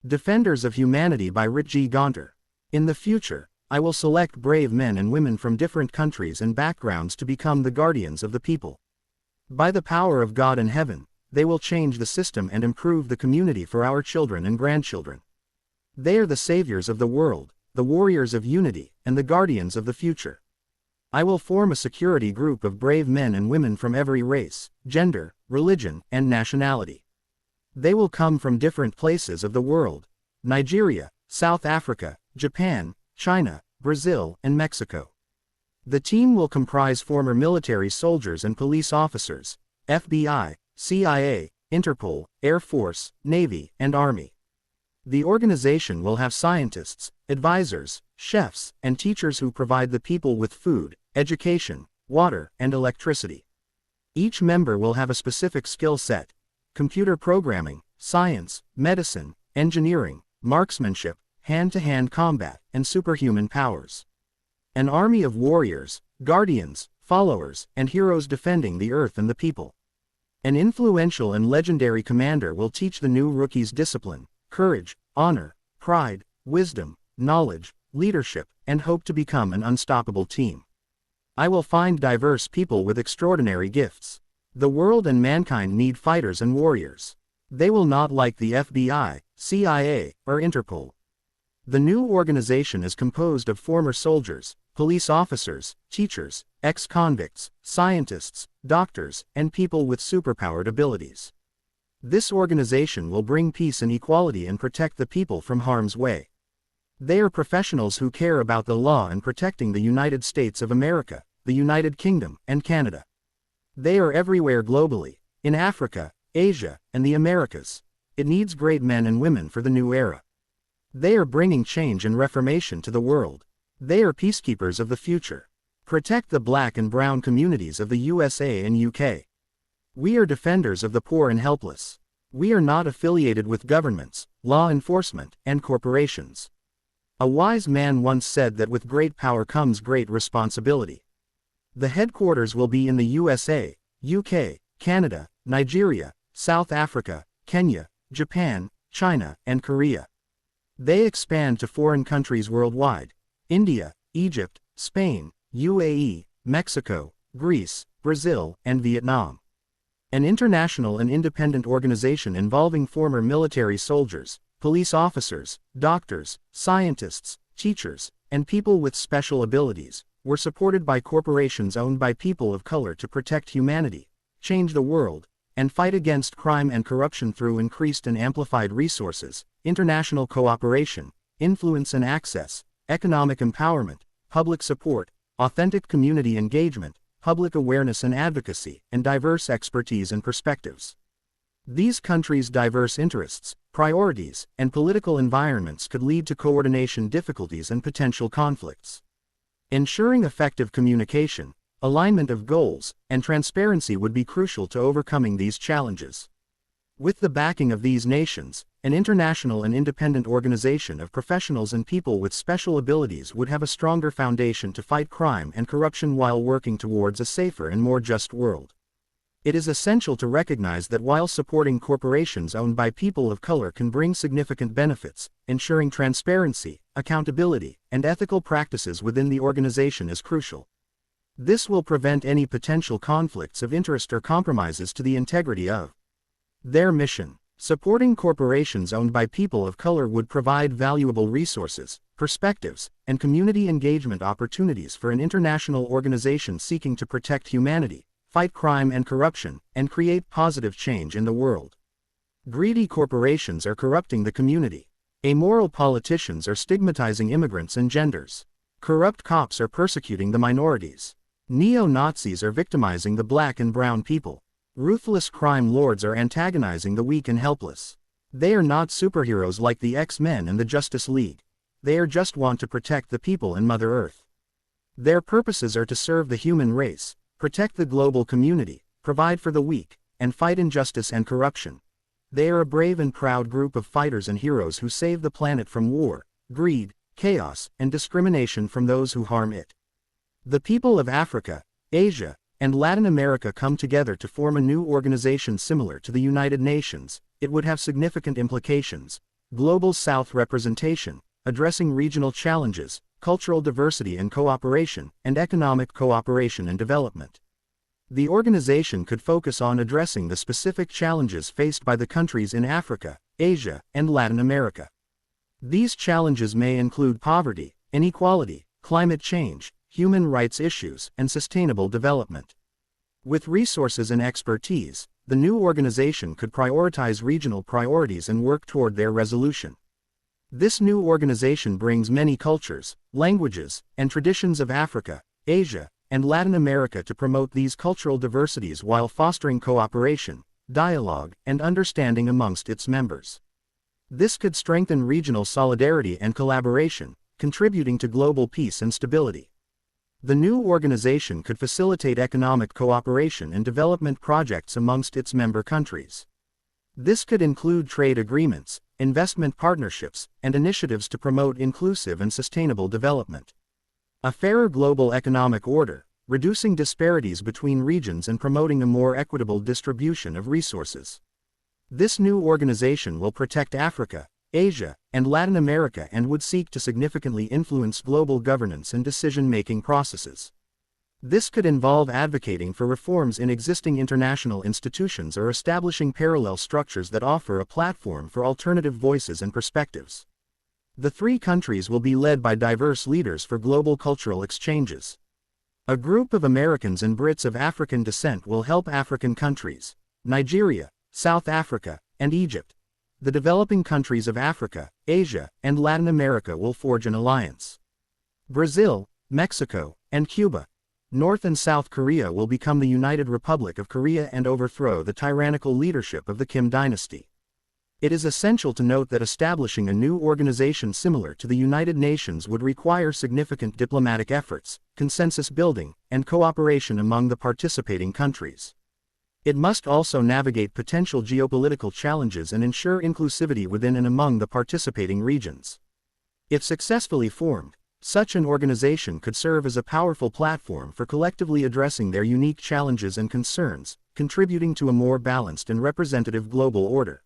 Defenders of Humanity by Gontor. In the future, I will select brave men and women from different countries and backgrounds to become the guardians of the people. By the power of God in heaven, they will change the system and improve the community for our children and grandchildren. They are the saviors of the world, the warriors of unity, and the guardians of the future. I will form a security group of brave men and women from every race, gender, religion, and nationality. They will come from different places of the world: Nigeria, South Africa, Japan, China, Brazil, and Mexico. The team will comprise former military soldiers and police officers, FBI, CIA, Interpol, Air Force, Navy, and Army. The organization will have scientists, advisors, chefs, and teachers who provide the people with food, education, water, and electricity. Each member will have a specific skill set: computer programming, science, medicine, engineering, marksmanship, hand-to-hand combat, and superhuman powers. An army of warriors, guardians, followers, and heroes defending the earth and the people. An influential and legendary commander will teach the new rookies discipline, courage, honor, pride, wisdom, knowledge, leadership, and hope to become an unstoppable team. I will find diverse people with extraordinary gifts. The world and mankind need fighters and warriors. They will not like the FBI, CIA, or Interpol. The new organization is composed of former soldiers, police officers, teachers, ex-convicts, scientists, doctors, and people with superpowered abilities. This organization will bring peace and equality and protect the people from harm's way. They are professionals who care about the law and protecting the United States of America, the United Kingdom, and Canada. They are everywhere globally, in Africa, Asia, and the Americas. It needs great men and women for the new era. They are bringing change and reformation to the world. They are peacekeepers of the future. Protect the black and brown communities of the USA and UK. We are defenders of the poor and helpless. We are not affiliated with governments, law enforcement, and corporations. A wise man once said that with great power comes great responsibility. The headquarters will be in the USA, UK, Canada, Nigeria, South Africa, Kenya, Japan, China, and Korea. They expand to foreign countries worldwide: India, Egypt, Spain, UAE, Mexico, Greece, Brazil, and Vietnam. An international and independent organization involving former military soldiers, police officers, doctors, scientists, teachers, and people with special abilities, were supported by corporations owned by people of color to protect humanity, change the world, and fight against crime and corruption through increased and amplified resources, international cooperation, influence and access, economic empowerment, public support, authentic community engagement, public awareness and advocacy, and diverse expertise and perspectives. These countries' diverse interests, priorities, and political environments could lead to coordination difficulties and potential conflicts. Ensuring effective communication, alignment of goals, and transparency would be crucial to overcoming these challenges. With the backing of these nations, an international and independent organization of professionals and people with special abilities would have a stronger foundation to fight crime and corruption while working towards a safer and more just world. It is essential to recognize that while supporting corporations owned by people of color can bring significant benefits, ensuring transparency, accountability, and ethical practices within the organization is crucial. This will prevent any potential conflicts of interest or compromises to the integrity of their mission. Supporting corporations owned by people of color would provide valuable resources, perspectives, and community engagement opportunities for an international organization seeking to protect humanity, fight crime and corruption, and create positive change in the world. Greedy corporations are corrupting the community. Amoral politicians are stigmatizing immigrants and genders. Corrupt cops are persecuting the minorities. Neo-Nazis are victimizing the black and brown people. Ruthless crime lords are antagonizing the weak and helpless. They are not superheroes like the X-Men and the Justice League. They are just want to protect the people and Mother Earth. Their purposes are to serve the human race, protect the global community, provide for the weak, and fight injustice and corruption. They are a brave and proud group of fighters and heroes who save the planet from war, greed, chaos, and discrimination from those who harm it. The people of Africa, Asia, and Latin America come together to form a new organization similar to the United Nations. It would have significant implications, Global South representation, addressing regional challenges, cultural diversity and cooperation, and economic cooperation and development. The organization could focus on addressing the specific challenges faced by the countries in Africa, Asia, and Latin America. These challenges may include poverty, inequality, climate change, human rights issues, and sustainable development. With resources and expertise, the new organization could prioritize regional priorities and work toward their resolution. This new organization brings many cultures, languages, and traditions of Africa, Asia, and Latin America to promote these cultural diversities while fostering cooperation, dialogue, and understanding amongst its members. This could strengthen regional solidarity and collaboration, contributing to global peace and stability. The new organization could facilitate economic cooperation and development projects amongst its member countries. This could include trade agreements, investment partnerships, and initiatives to promote inclusive and sustainable development. A fairer global economic order, reducing disparities between regions and promoting a more equitable distribution of resources. This new organization will protect Africa, Asia, and Latin America and would seek to significantly influence global governance and decision-making processes. This could involve advocating for reforms in existing international institutions or establishing parallel structures that offer a platform for alternative voices and perspectives. The three countries will be led by diverse leaders for global cultural exchanges. A group of Americans and Brits of African descent will help African countries, Nigeria, South Africa, and Egypt. The developing countries of Africa, Asia, and Latin America will forge an alliance. Brazil, Mexico, and Cuba, North and South Korea will become the United Republic of Korea and overthrow the tyrannical leadership of the Kim dynasty. It is essential to note that establishing a new organization similar to the United Nations would require significant diplomatic efforts, consensus building, and cooperation among the participating countries. It must also navigate potential geopolitical challenges and ensure inclusivity within and among the participating regions. If successfully formed, such an organization could serve as a powerful platform for collectively addressing their unique challenges and concerns, contributing to a more balanced and representative global order.